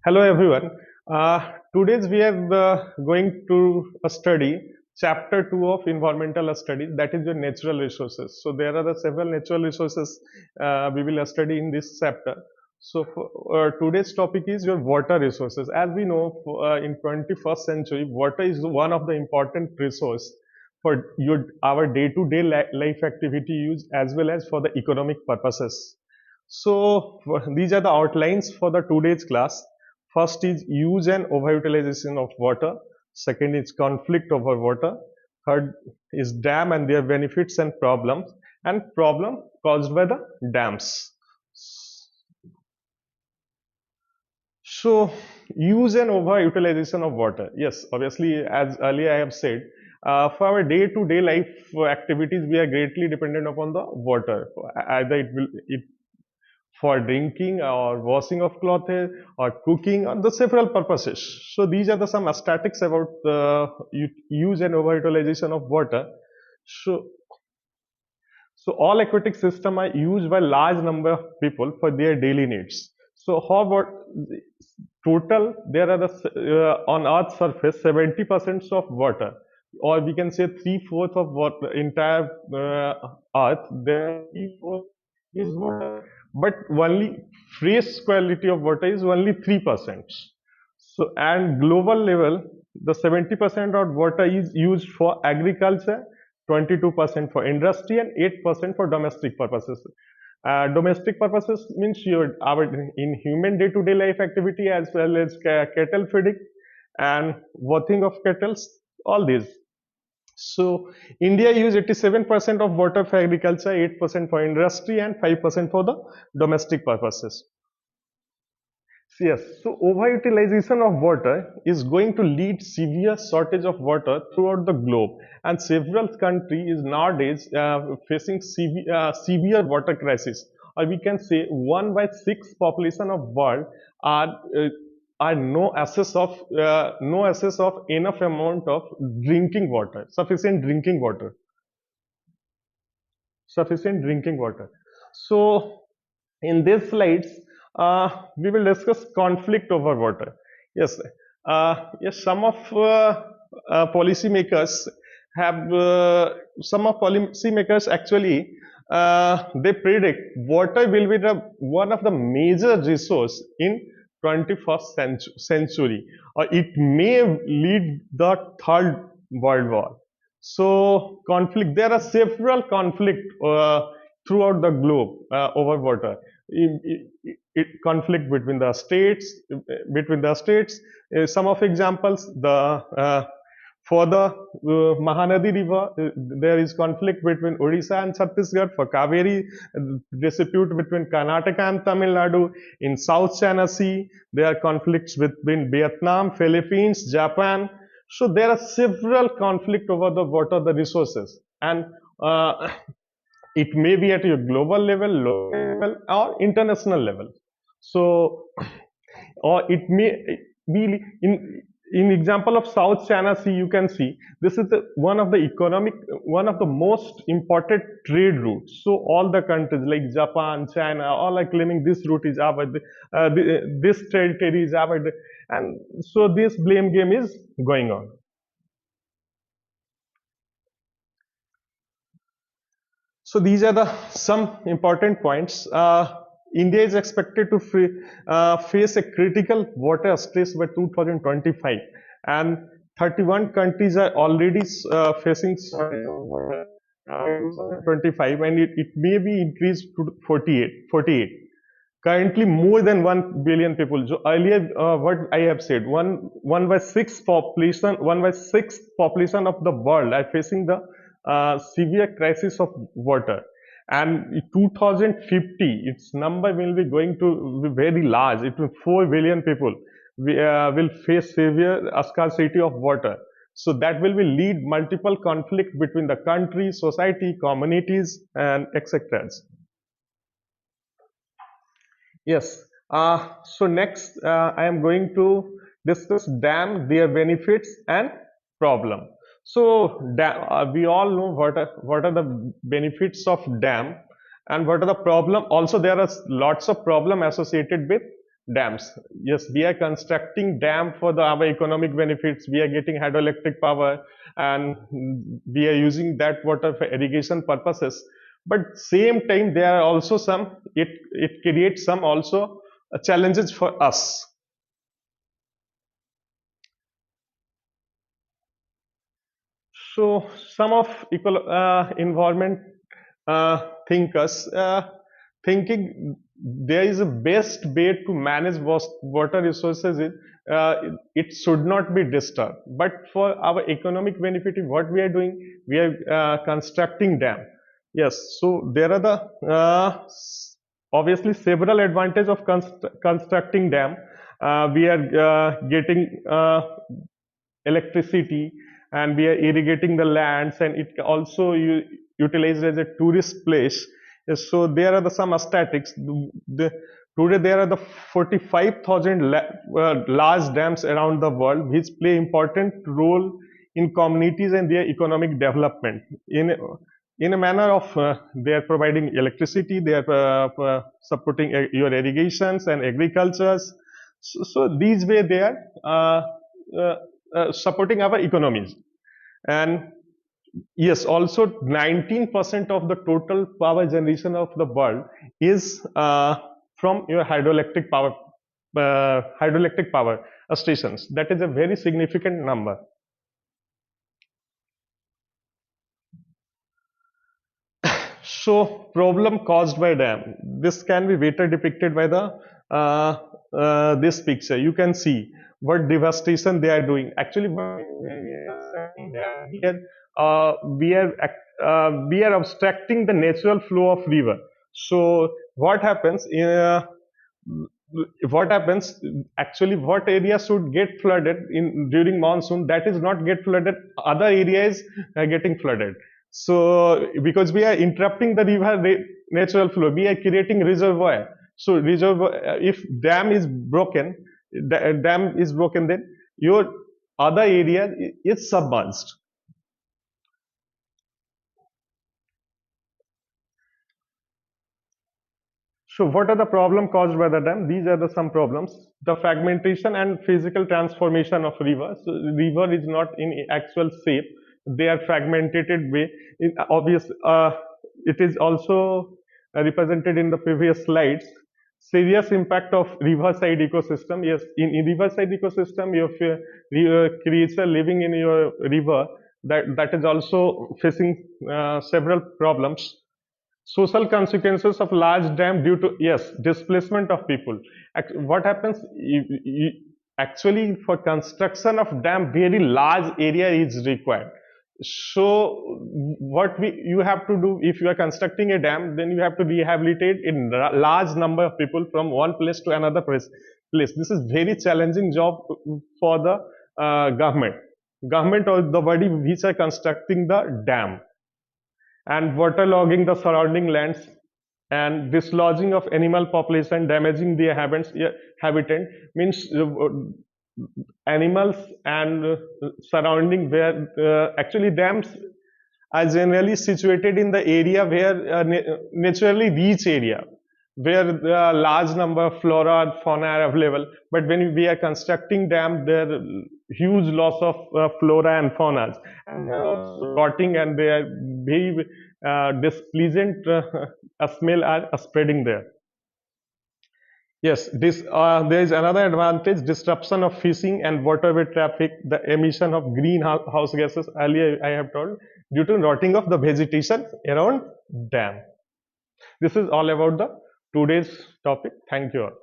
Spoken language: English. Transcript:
Hello everyone. Today's we are going to study chapter 2 of environmental studies, that is your natural resources. So there are the several natural resources we will study in this chapter. So today's topic is your water resources. As we know, in 21st century, water is one of the important resource for our day-to-day life activity use as well as for the economic purposes. So these are the outlines for the today's class. First is use and overutilization of water. Second is conflict over water. Third is dam and their benefits and problems, and problem caused by the dams. So use and overutilization of water. Yes, obviously, as earlier I have said, for our day-to-day life activities, we are greatly dependent upon the water. Either it for drinking or washing of clothes or cooking or the several purposes. So these are the some statistics about the use and overutilization of water. So, so all aquatic systems are used by large number of people for their daily needs. So how about total? There are on Earth's surface 70% of water, or we can say 3/4 of water entire Earth. There is water, but only fresh quality of water is only 3%. So and global level, the 70% of water is used for agriculture, 22% for industry, and 8% for domestic purposes. Domestic purposes means our in human day-to-day life activity as well as cattle feeding and working of cattle, all these. So India use 87% of water for agriculture, 8% for industry, and 5% for the domestic purposes. Yes, so overutilization of water is going to lead severe shortage of water throughout the globe, and several countries nowadays facing severe water crisis, or we can say 1/6 population of world are no access of enough amount of drinking water, sufficient drinking water. So in these slides, we will discuss conflict over water. Yes, yes. Policymakers have some of policymakers actually they predict water will be the one of the major resource in 21st century, or it may lead the third world war. So conflict. There are several conflict throughout the globe over water. Conflict between the states. Some of examples, the for the Mahanadi River, there is conflict between Odisha and Chhattisgarh. For Kaveri, dispute between Karnataka and Tamil Nadu. In South China Sea, there are conflicts between Vietnam, Philippines, Japan. So there are several conflict over the water, the resources, and it may be at your global level, local level, or international level. So, or it may be in example of South China Sea, you can see this is one of the most important trade routes. So all the countries like Japan, China, all are claiming this route is our, this territory is our, and so this blame game is going on. So these are the some important points. India is expected to face a critical water stress by 2025, and 31 countries are already facing 25, and it may be increased to 48. Currently, more than 1 billion people. So earlier, what I have said, one by six population of the world are facing the severe crisis of water, and in 2050 its number will be going to be very large. It will 4 billion people will face severe scarcity of water. So that will be lead multiple conflict between the country, society, communities, and etc. Yes. So next, I am going to discuss dam, their benefits and problem. So we all know what are the benefits of dam and what are the problem. Also, there are lots of problem associated with dams. Yes, we are constructing dam for our economic benefits. We are getting hydroelectric power, and we are using that water for irrigation purposes. But same time, there are also some. It creates some also challenges for us. So some of environment thinkers thinking there is a best way to manage water resources is it should not be disturbed. But for our economic benefit, what we are doing, we are constructing dam. Yes, so there are the obviously several advantages of constructing dam. We are getting electricity, and we are irrigating the lands, and it also utilized as a tourist place. So there are some statics. Today there are the 45,000 large dams around the world which play important role in communities and their economic development in a manner of they are providing electricity, they are supporting your irrigations and agricultures. So these way they are uh, supporting our economies. And yes, also 19% of the total power generation of the world is from your hydroelectric power stations. That is a very significant number. So problem caused by dam. This can be better depicted by the this picture. You can see what devastation they are doing. Actually, we are obstructing the natural flow of river. So what happens actually, what area should get flooded in during monsoon, that is not get flooded, other areas are getting flooded. So because we are interrupting the river natural flow, we are creating reservoir. So reservoir, if dam is broken, then your other area is submerged. So what are the problem caused by the dam? These are the some problems. The fragmentation and physical transformation of river. So river is not in actual shape. They are fragmented way. In obvious, it is also represented in the previous slides. Serious impact of riverside ecosystem. Yes, in riverside ecosystem, your creature living in your river, that is also facing several problems. Social consequences of large dam due to, yes, displacement of people. What happens, actually for construction of dam very large area is required. So what you have to do, if you are constructing a dam, then you have to rehabilitate a large number of people from one place to another place. This is very challenging job for the government or the body which are constructing the dam. And waterlogging the surrounding lands and dislodging of animal population, damaging their habitat means animals and surrounding where actually dams are generally situated in the area where naturally rich area where there are large number of flora and fauna are available. But when we are constructing dam, there are huge loss of flora and fauna, and rotting, and they are very displeasant smell are spreading there. Yes, this there is another advantage: disruption of fishing and waterway traffic, the emission of greenhouse gases. Earlier, I have told due to rotting of the vegetation around dam. This is all about the today's topic. Thank you all.